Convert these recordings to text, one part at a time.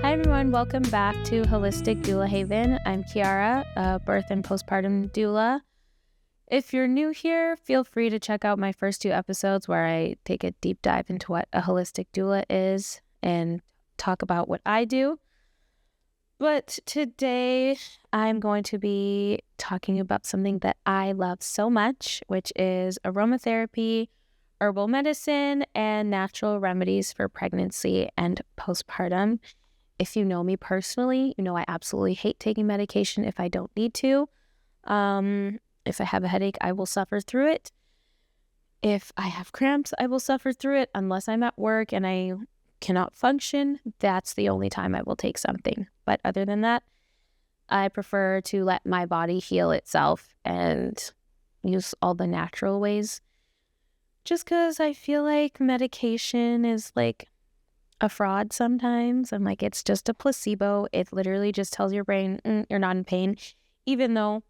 Hi everyone, welcome back to Holistic Doula Haven. I'm Kiara, a birth and postpartum doula. If you're new here, feel free to check out my first two episodes where I take a deep dive into what a holistic doula is and talk about what I do. But today I'm going to be talking about something that I love so much, which is aromatherapy, herbal medicine, and natural remedies for pregnancy and postpartum. If you know me personally, you know I absolutely hate taking medication if I don't need to. If I have a headache, I will suffer through it. If I have cramps, I will suffer through it unless I'm at work and I cannot function. That's the only time I will take something. But other than that, I prefer to let my body heal itself and use all the natural ways. Just because I feel like medication is like a fraud sometimes. I'm like, it's just a placebo. It literally just tells your brain, you're not in pain, even though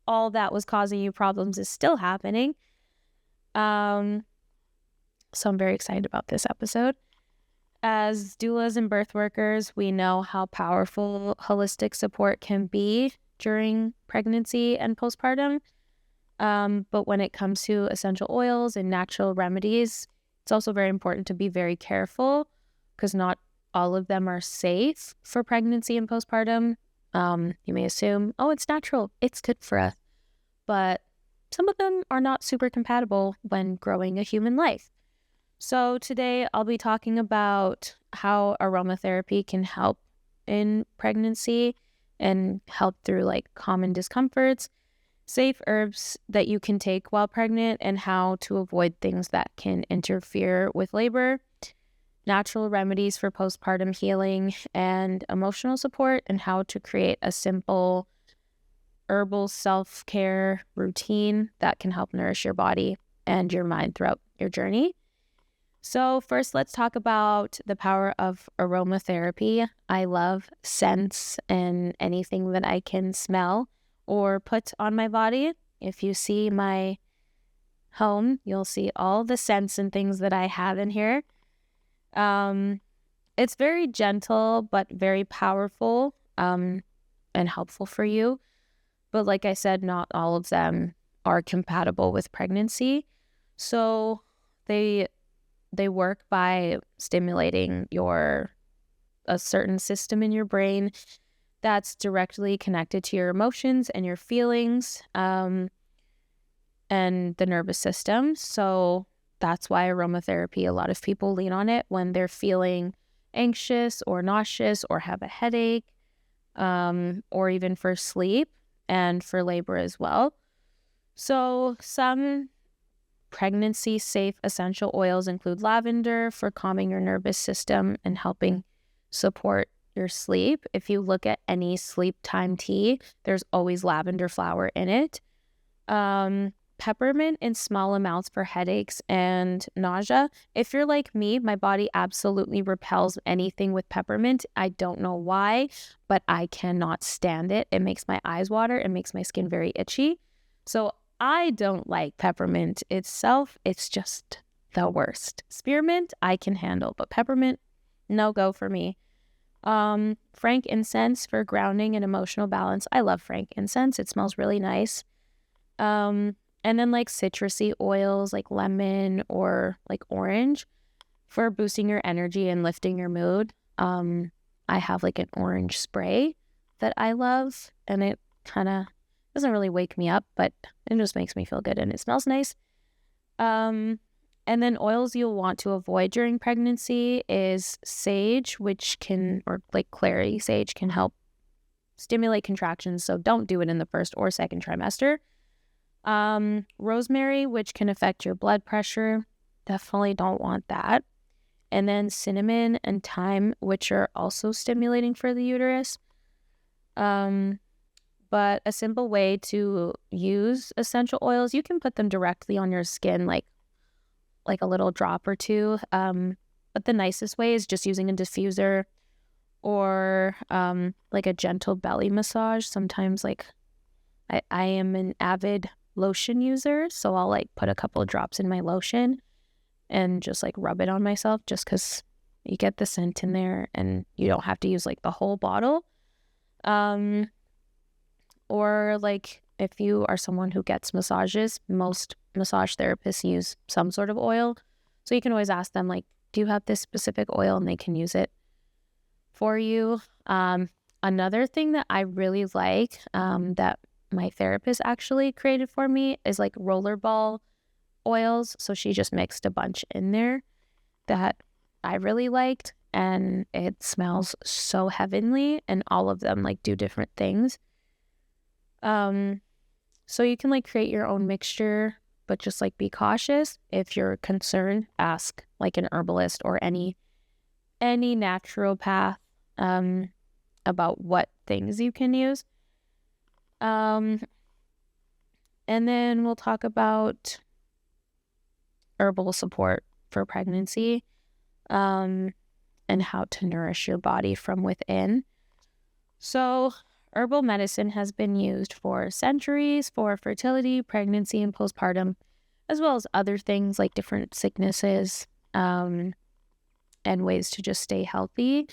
all that was causing you problems is still happening. So I'm very excited about this episode. As doulas and birth workers, we know how powerful holistic support can be during pregnancy and postpartum. But when it comes to essential oils and natural remedies, it's also very important to be very careful because not all of them are safe for pregnancy and postpartum. You may assume, oh, it's natural, it's good for us. But some of them are not super compatible when growing a human life. So today I'll be talking about how aromatherapy can help in pregnancy and help through like common discomforts, safe herbs that you can take while pregnant, and how to avoid things that can interfere with labor, natural remedies for postpartum healing and emotional support, and how to create a simple herbal self-care routine that can help nourish your body and your mind throughout your journey. So first, let's talk about the power of aromatherapy. I love scents and anything that I can smell or put on my body. If you see my home, you'll see all the scents and things that I have in here. It's very gentle, but very powerful, and helpful for you. But like I said, not all of them are compatible with pregnancy. So they work by stimulating a certain system in your brain that's directly connected to your emotions and your feelings, and the nervous system. So that's why aromatherapy, a lot of people lean on it when they're feeling anxious or nauseous or have a headache, or even for sleep and for labor as well. So some pregnancy-safe essential oils include lavender for calming your nervous system and helping support your sleep. If you look at any sleep time tea, there's always lavender flower in it. Peppermint in small amounts for headaches and nausea. If you're like me, my body absolutely repels anything with peppermint. I don't know why, but I cannot stand it. It makes my eyes water. It makes my skin very itchy. So I don't like peppermint itself. It's just the worst. Spearmint, I can handle, but peppermint, no go for me. Frankincense for grounding and emotional balance. I love frankincense. It smells really nice. And then like citrusy oils like lemon or like orange for boosting your energy and lifting your mood. I have like an orange spray that I love, and it kind of doesn't really wake me up, but it just makes me feel good and it smells nice. And then oils you'll want to avoid during pregnancy is sage, or like clary sage can help stimulate contractions. So don't do it in the first or second trimester. Rosemary, which can affect your blood pressure. Definitely don't want that. And then cinnamon and thyme, which are also stimulating for the uterus. But a simple way to use essential oils, you can put them directly on your skin, like a little drop or two. But the nicest way is just using a diffuser or like a gentle belly massage. Sometimes like I am an avid lotion user, so I'll like put a couple of drops in my lotion and just like rub it on myself just because You get the scent in there and you don't have to use like the whole bottle. Or like if you are someone who gets massages, most massage therapists use some sort of oil. So you can always ask them like, do you have this specific oil? And they can use it for you. Another thing that I really like that my therapist actually created for me is like rollerball oils. So she just mixed a bunch in there that I really liked, and it smells so heavenly, and all of them like do different things. So you can like create your own mixture, but just like be cautious. If you're concerned, ask like an herbalist or any naturopath about what things you can use. And then we'll talk about herbal support for pregnancy, and how to nourish your body from within. So herbal medicine has been used for centuries for fertility, pregnancy, and postpartum, as well as other things like different sicknesses, and ways to just stay healthy.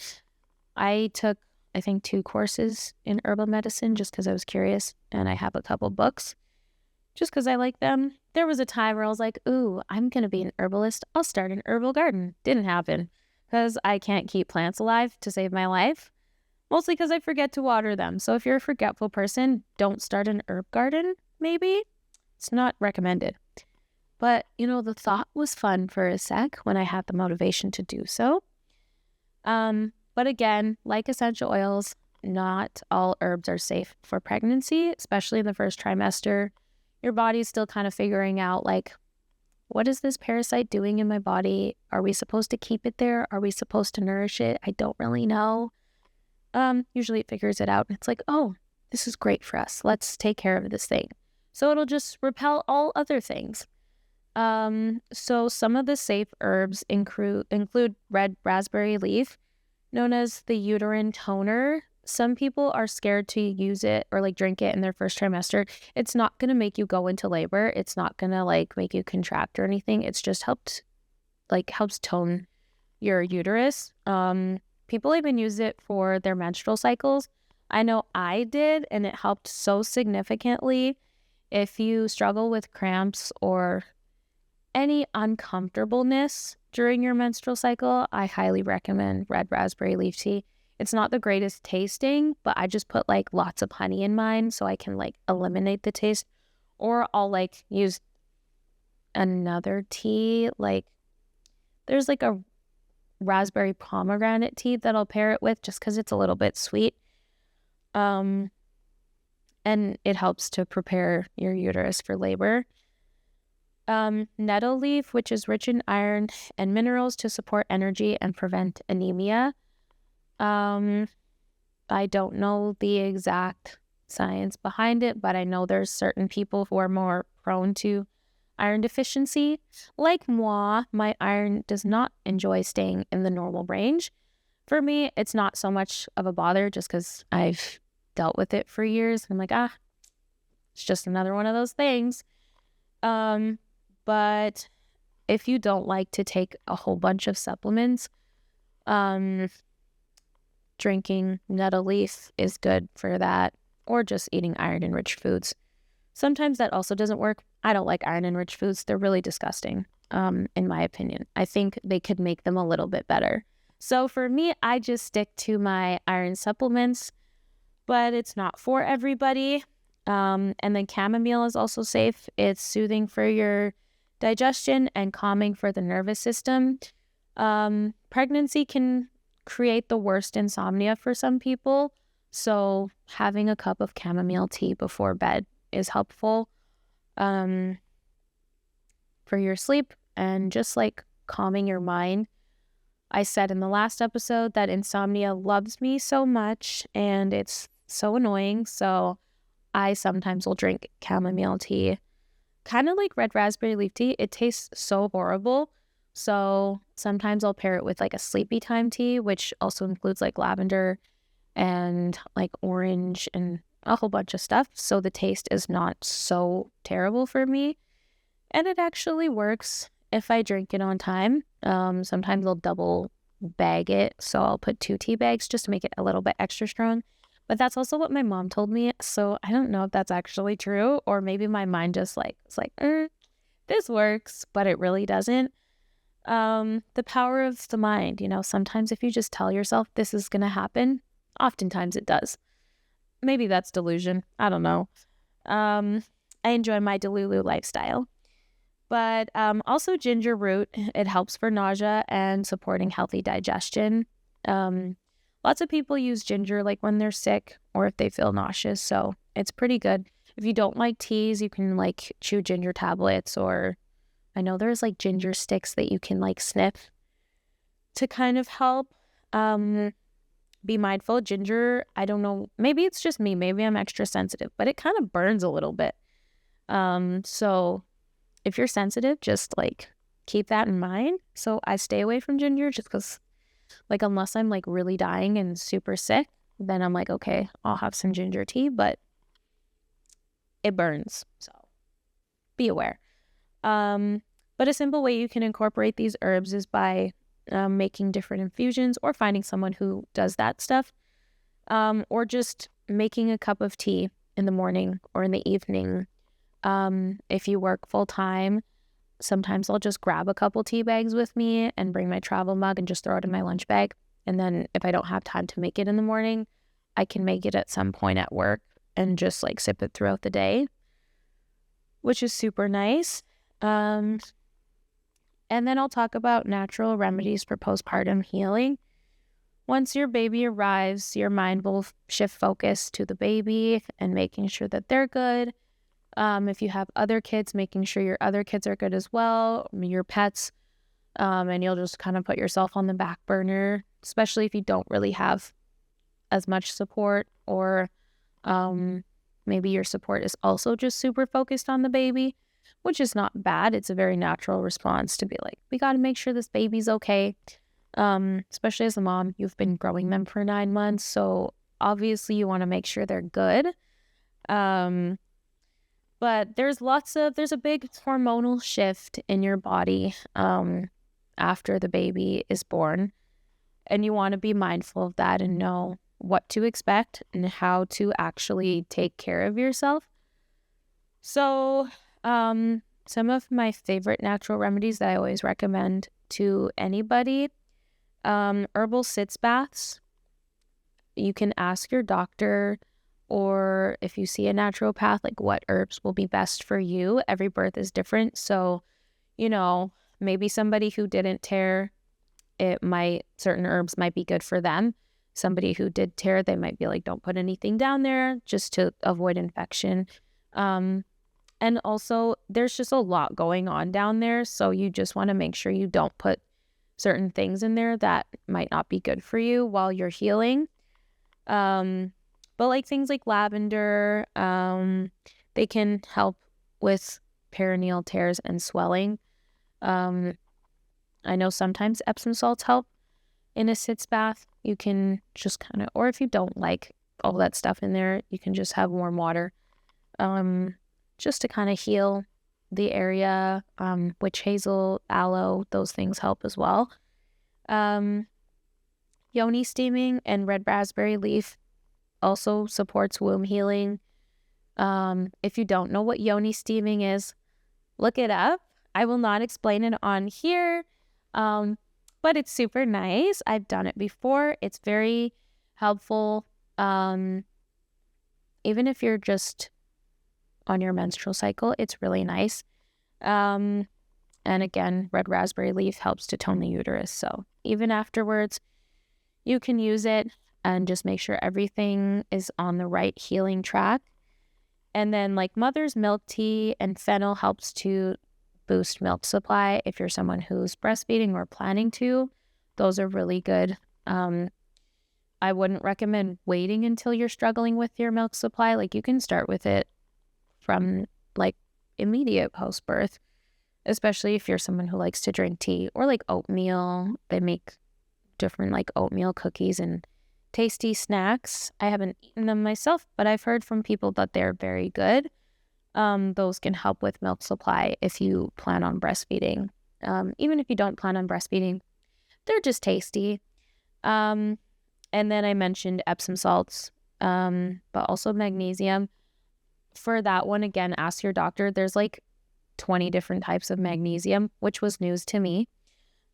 I took, I think, 2 courses in herbal medicine just because I was curious, and I have a couple books just because I like them. There was a time where I was like, ooh, I'm going to be an herbalist. I'll start an herbal garden. Didn't happen because I can't keep plants alive to save my life, mostly because I forget to water them. So if you're a forgetful person, don't start an herb garden, maybe. It's not recommended. But, the thought was fun for a sec when I had the motivation to do so. But again, like essential oils, not all herbs are safe for pregnancy, especially in the first trimester. Your body's still kind of figuring out, like, what is this parasite doing in my body? Are we supposed to keep it there? Are we supposed to nourish it? I don't really know. Usually it figures it out. It's like, oh, this is great for us. Let's take care of this thing. So it'll just repel all other things. So some of the safe herbs include red raspberry leaf, known as the uterine toner. Some people are scared to use it or like drink it in their first trimester. It's not going to make you go into labor. It's not going to like make you contract or anything. It's just helps tone your uterus. People even use it for their menstrual cycles. I know I did, and it helped so significantly. If you struggle with cramps or any uncomfortableness during your menstrual cycle, I highly recommend red raspberry leaf tea. It's not the greatest tasting, but I just put like lots of honey in mine so I can like eliminate the taste. Or I'll like use another tea. Like there's like a raspberry pomegranate tea that I'll pair it with just because it's a little bit sweet. And it helps to prepare your uterus for labor. Nettle leaf, which is rich in iron and minerals to support energy and prevent anemia. I don't know the exact science behind it, but I know there's certain people who are more prone to iron deficiency. Like moi, my iron does not enjoy staying in the normal range. For me, it's not so much of a bother just because I've dealt with it for years. I'm like, it's just another one of those things. But if you don't like to take a whole bunch of supplements, drinking nettle leaf is good for that, or just eating iron-enriched foods. Sometimes that also doesn't work. I don't like iron-enriched foods. They're really disgusting, in my opinion. I think they could make them a little bit better. So for me, I just stick to my iron supplements, but it's not for everybody. And then chamomile is also safe. It's soothing for your digestion and calming for the nervous system. Pregnancy can create the worst insomnia for some people, so having a cup of chamomile tea before bed is helpful for your sleep and just like calming your mind. I said in the last episode that insomnia loves me so much and it's so annoying, so I sometimes will drink chamomile tea, kind of like red raspberry leaf tea. It tastes so horrible. So sometimes I'll pair it with like a sleepy time tea, which also includes like lavender and like orange and a whole bunch of stuff. So the taste is not so terrible for me. And it actually works if I drink it on time. Sometimes I'll double bag it. So I'll put 2 tea bags just to make it a little bit extra strong. But that's also what my mom told me. So I don't know if that's actually true, or maybe my mind just it's like, this works, but it really doesn't. The power of the mind, sometimes if you just tell yourself this is going to happen, oftentimes it does. Maybe that's delusion. I don't know. I enjoy my Delulu lifestyle. But also ginger root, it helps for nausea and supporting healthy digestion. Lots of people use ginger like when they're sick or if they feel nauseous, so it's pretty good. If you don't like teas, you can like chew ginger tablets, or I know there's like ginger sticks that you can like sniff to kind of help. Be mindful. Ginger, I don't know, maybe it's just me, maybe I'm extra sensitive, but it kind of burns a little bit. So if you're sensitive, just like keep that in mind. So I stay away from ginger just because, like, unless I'm like really dying and super sick, then I'm like, okay, I'll have some ginger tea, but it burns. So be aware. But a simple way you can incorporate these herbs is by making different infusions or finding someone who does that stuff, or just making a cup of tea in the morning or in the evening. If you work full time, sometimes I'll just grab a couple tea bags with me and bring my travel mug and just throw it in my lunch bag. And then if I don't have time to make it in the morning, I can make it at some point at work and just like sip it throughout the day, which is super nice. And then I'll talk about natural remedies for postpartum healing. Once your baby arrives, your mind will shift focus to the baby and making sure that they're good. If you have other kids, making sure your other kids are good as well, your pets, and you'll just kind of put yourself on the back burner, especially if you don't really have as much support, or maybe your support is also just super focused on the baby, which is not bad. It's a very natural response to be like, we got to make sure this baby's okay. Especially as a mom, you've been growing them for 9 months, so obviously you want to make sure they're good. But there's a big hormonal shift in your body after the baby is born, and you want to be mindful of that and know what to expect and how to actually take care of yourself. So some of my favorite natural remedies that I always recommend to anybody, herbal sitz baths. You can ask your doctor, or if you see a naturopath, like what herbs will be best for you. Every birth is different. So, maybe somebody who didn't tear, certain herbs might be good for them. Somebody who did tear, they might be like, don't put anything down there just to avoid infection. And also there's just a lot going on down there. So you just want to make sure you don't put certain things in there that might not be good for you while you're healing. But like things like lavender, they can help with perineal tears and swelling. I know sometimes Epsom salts help in a sitz bath. You can just kind of, or if you don't like all that stuff in there, you can just have warm water, just to kind of heal the area. Witch hazel, aloe, those things help as well. Yoni steaming and red raspberry leaf also supports womb healing. If you don't know what yoni steaming is, look it up. I will not explain it on here, but it's super nice. I've done it before. It's very helpful. Even if you're just on your menstrual cycle, it's really nice. And again, red raspberry leaf helps to tone the uterus. So even afterwards, you can use it and just make sure everything is on the right healing track. And then like mother's milk tea and fennel helps to boost milk supply. If you're someone who's breastfeeding or planning to, those are really good. I wouldn't recommend waiting until you're struggling with your milk supply. Like you can start with it from like immediate post-birth, especially if you're someone who likes to drink tea or like oatmeal. They make different like oatmeal cookies and tasty snacks. I haven't eaten them myself, but I've heard from people that they're very good. Those can help with milk supply if you plan on breastfeeding. Even if you don't plan on breastfeeding, they're just tasty. And then I mentioned Epsom salts, but also magnesium. For that one, again, ask your doctor. There's like 20 different types of magnesium, which was news to me.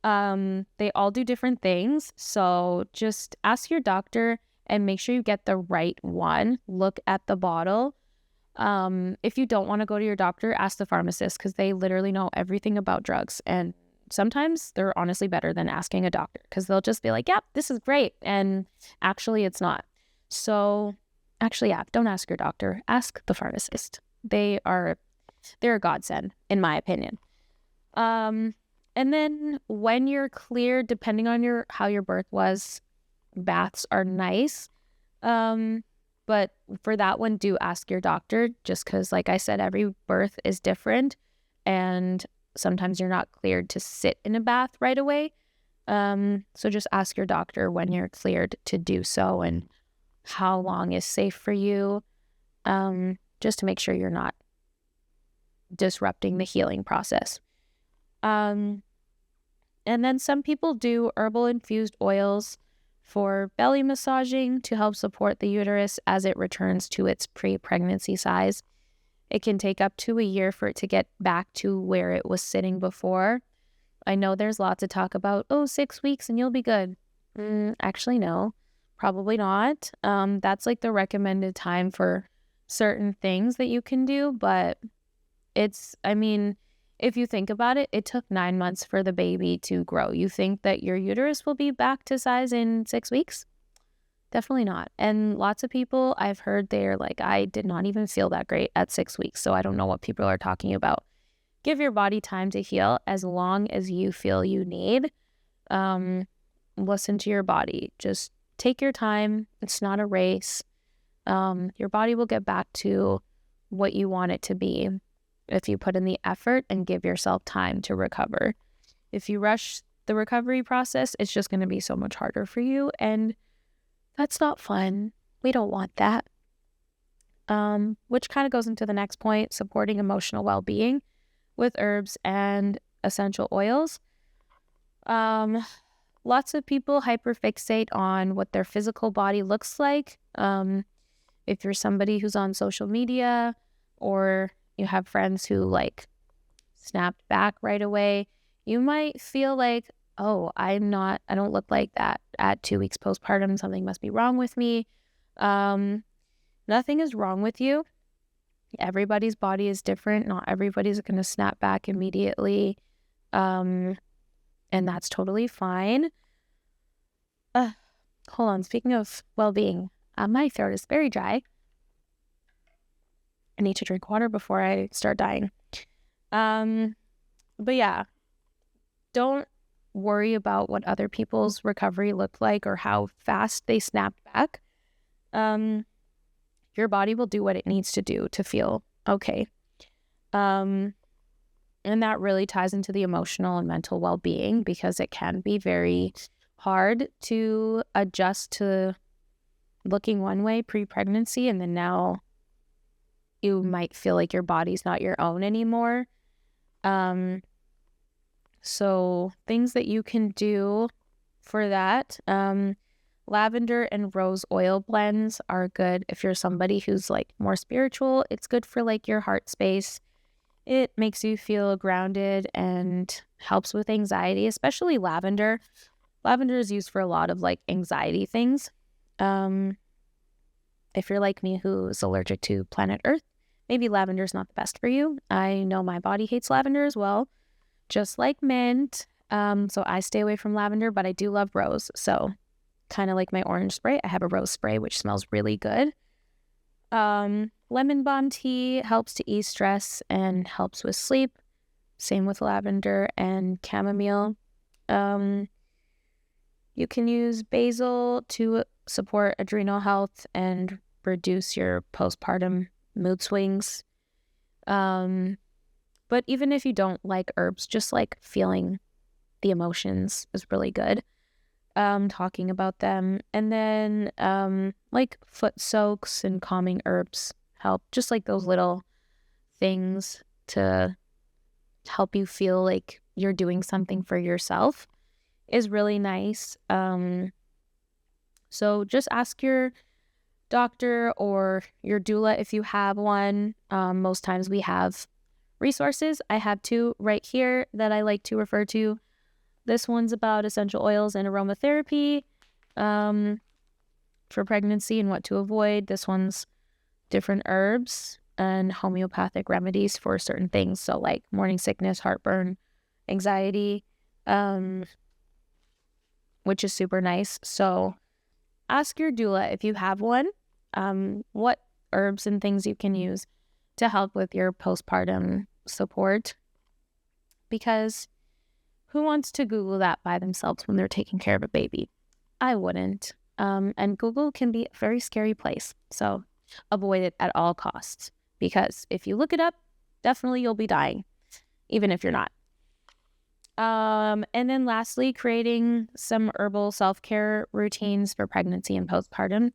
They all do different things. So just ask your doctor and make sure you get the right one. Look at the bottle. If you don't want to go to your doctor, ask the pharmacist, because they literally know everything about drugs. And sometimes they're honestly better than asking a doctor, because they'll just be like, yep, this is great. And actually it's not. So actually, yeah, don't ask your doctor. Ask the pharmacist. They're a godsend, in my opinion. And then when you're clear, depending on how your birth was, baths are nice. But for that one, do ask your doctor, just because, like I said, every birth is different, and sometimes you're not cleared to sit in a bath right away. So just ask your doctor when you're cleared to do so and how long is safe for you, just to make sure you're not disrupting the healing process. And then some people do herbal infused oils for belly massaging to help support the uterus as it returns to its pre-pregnancy size. It can take up to a year for it to get back to where it was sitting before. I know there's lots of talk about, 6 weeks and you'll be good. Actually, no, probably not. That's like the recommended time for certain things that you can do, but if you think about it, it took 9 months for the baby to grow. You think that your uterus will be back to size in 6 weeks? Definitely not. And lots of people I've heard, they're like, I did not even feel that great at 6 weeks. So I don't know what people are talking about. Give your body time to heal as long as you feel you need. Listen to your body. Just take your time. It's not a race. Your body will get back to what you want it to be if you put in the effort and give yourself time to recover. If you rush the recovery process, it's just going to be so much harder for you, and that's not fun. We don't want that. Which kind of goes into the next point, supporting emotional well-being with herbs and essential oils. Lots of people hyperfixate on what their physical body looks like. If you're somebody who's on social media, or you have friends who like snapped back right away, you might feel like, I don't look like that at 2 weeks postpartum. Something must be wrong with me. Nothing is wrong with you. Everybody's body is different. Not everybody's going to snap back immediately. And that's totally fine. Hold on. Speaking of well-being, my throat is very dry. I need to drink water before I start dying. But yeah, don't worry about what other people's recovery looked like or how fast they snapped back. Your body will do what it needs to do to feel okay. And that really ties into the emotional and mental well-being, because it can be very hard to adjust to looking one way pre-pregnancy, and then now you might feel like your body's not your own anymore. So things that you can do for that, lavender and rose oil blends are good. If you're somebody who's like more spiritual, it's good for like your heart space. It makes you feel grounded and helps with anxiety, especially lavender. Lavender is used for a lot of like anxiety things. If you're like me who's allergic to planet Earth, maybe lavender is not the best for you. I know my body hates lavender as well, just like mint. So I stay away from lavender, but I do love rose. So kind of like my orange spray, I have a rose spray, which smells really good. Lemon balm tea helps to ease stress and helps with sleep. Same with lavender and chamomile. You can use basil to support adrenal health and reduce your postpartum mood swings. But even if you don't like herbs, just like feeling the emotions is really good. Talking about them. And then like foot soaks and calming herbs help. Just like those little things to help you feel like you're doing something for yourself. is really nice. So just ask your doctor or your doula if you have one. Most times we have resources. I have two right here that I like to refer to. This one's about essential oils and aromatherapy for pregnancy and what to avoid. This one's different herbs and homeopathic remedies for certain things. So like morning sickness, heartburn, anxiety, which is super nice. So ask your doula if you have one, what herbs and things you can use to help with your postpartum support. Because who wants to Google that by themselves when they're taking care of a baby? I wouldn't. And Google can be a very scary place. So avoid it at all costs. Because if you look it up, definitely you'll be dying, even if you're not. And then lastly, creating some herbal self-care routines for pregnancy and postpartum.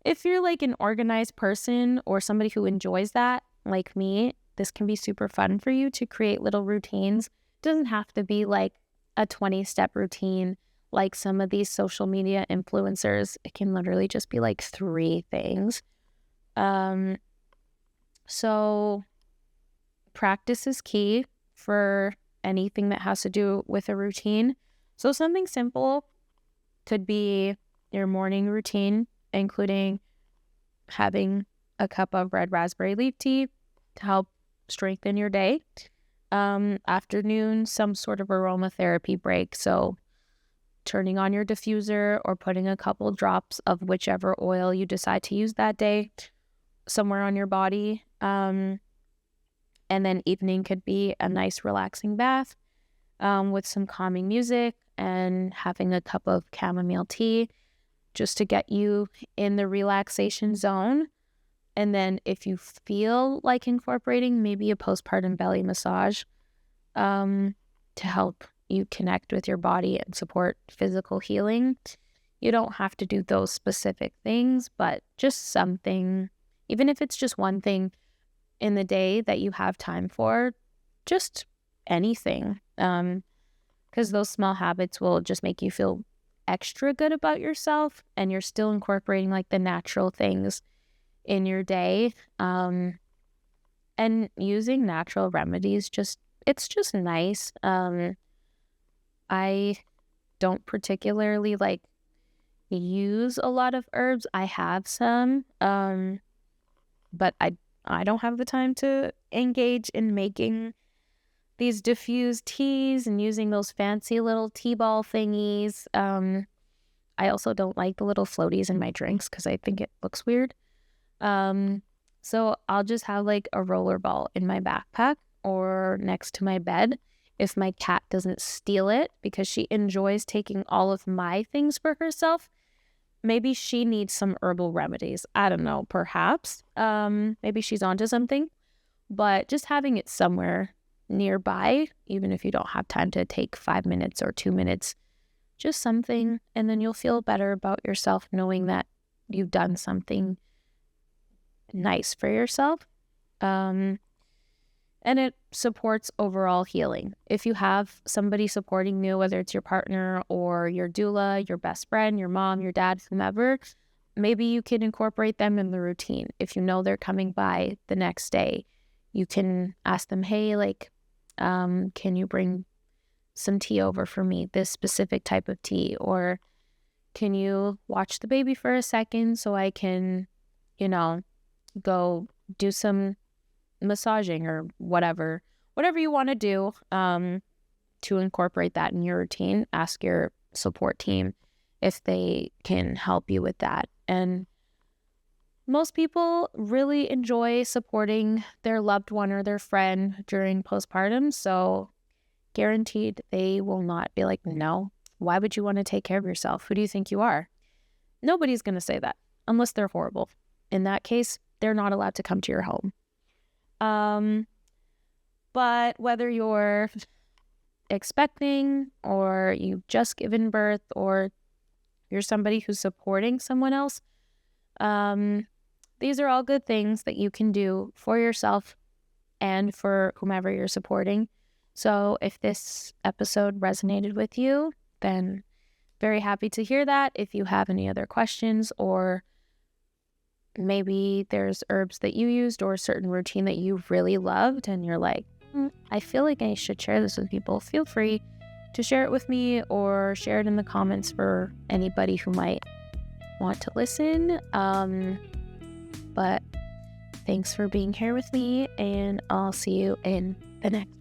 If you're like an organized person or somebody who enjoys that, like me, this can be super fun for you to create little routines. It doesn't have to be like a 20-step routine like some of these social media influencers. It can literally just be like 3 things. So practice is key for anything that has to do with a routine. So something simple could be your morning routine, including having a cup of red raspberry leaf tea to help strengthen your day. Afternoon, some sort of aromatherapy break. So turning on your diffuser or putting a couple drops of whichever oil you decide to use that day somewhere on your body. And then evening could be a nice relaxing bath with some calming music and having a cup of chamomile tea just to get you in the relaxation zone. And then if you feel like incorporating maybe a postpartum belly massage to help you connect with your body and support physical healing. You don't have to do those specific things, but just something, even if it's just one thing in the day that you have time for, just anything. Because those small habits will just make you feel extra good about yourself, and you're still incorporating like the natural things in your day. And using natural remedies, it's just nice. I don't particularly like use a lot of herbs. I have some, but I don't have the time to engage in making these diffused teas and using those fancy little tea ball thingies. I also don't like the little floaties in my drinks because I think it looks weird. So I'll just have like a roller ball in my backpack or next to my bed. If my cat doesn't steal it because she enjoys taking all of my things for herself, maybe she needs some herbal remedies. I don't know, perhaps. Maybe she's onto something. But just having it somewhere nearby, even if you don't have time to take 5 minutes or 2 minutes, just something, and then you'll feel better about yourself knowing that you've done something nice for yourself. And it supports overall healing. If you have somebody supporting you, whether it's your partner or your doula, your best friend, your mom, your dad, whomever, maybe you can incorporate them in the routine. If you know they're coming by the next day, you can ask them, hey, like, can you bring some tea over for me, this specific type of tea? Or can you watch the baby for a second so I can, go do some massaging or whatever you want to do to incorporate that in your routine. Ask your support team if they can help you with that. And most people really enjoy supporting their loved one or their friend during postpartum, so guaranteed they will not be like, no, why would you want to take care of yourself? Who do you think you are? Nobody's going to say that unless they're horrible. In that case, they're not allowed to come to your home. But whether you're expecting or you've just given birth or you're somebody who's supporting someone else, these are all good things that you can do for yourself and for whomever you're supporting. So if this episode resonated with you, then very happy to hear that. If you have any other questions, or maybe there's herbs that you used or a certain routine that you really loved and you're like, I feel like I should share this with people, feel free to share it with me or share it in the comments for anybody who might want to listen. But thanks for being here with me, and I'll see you in the next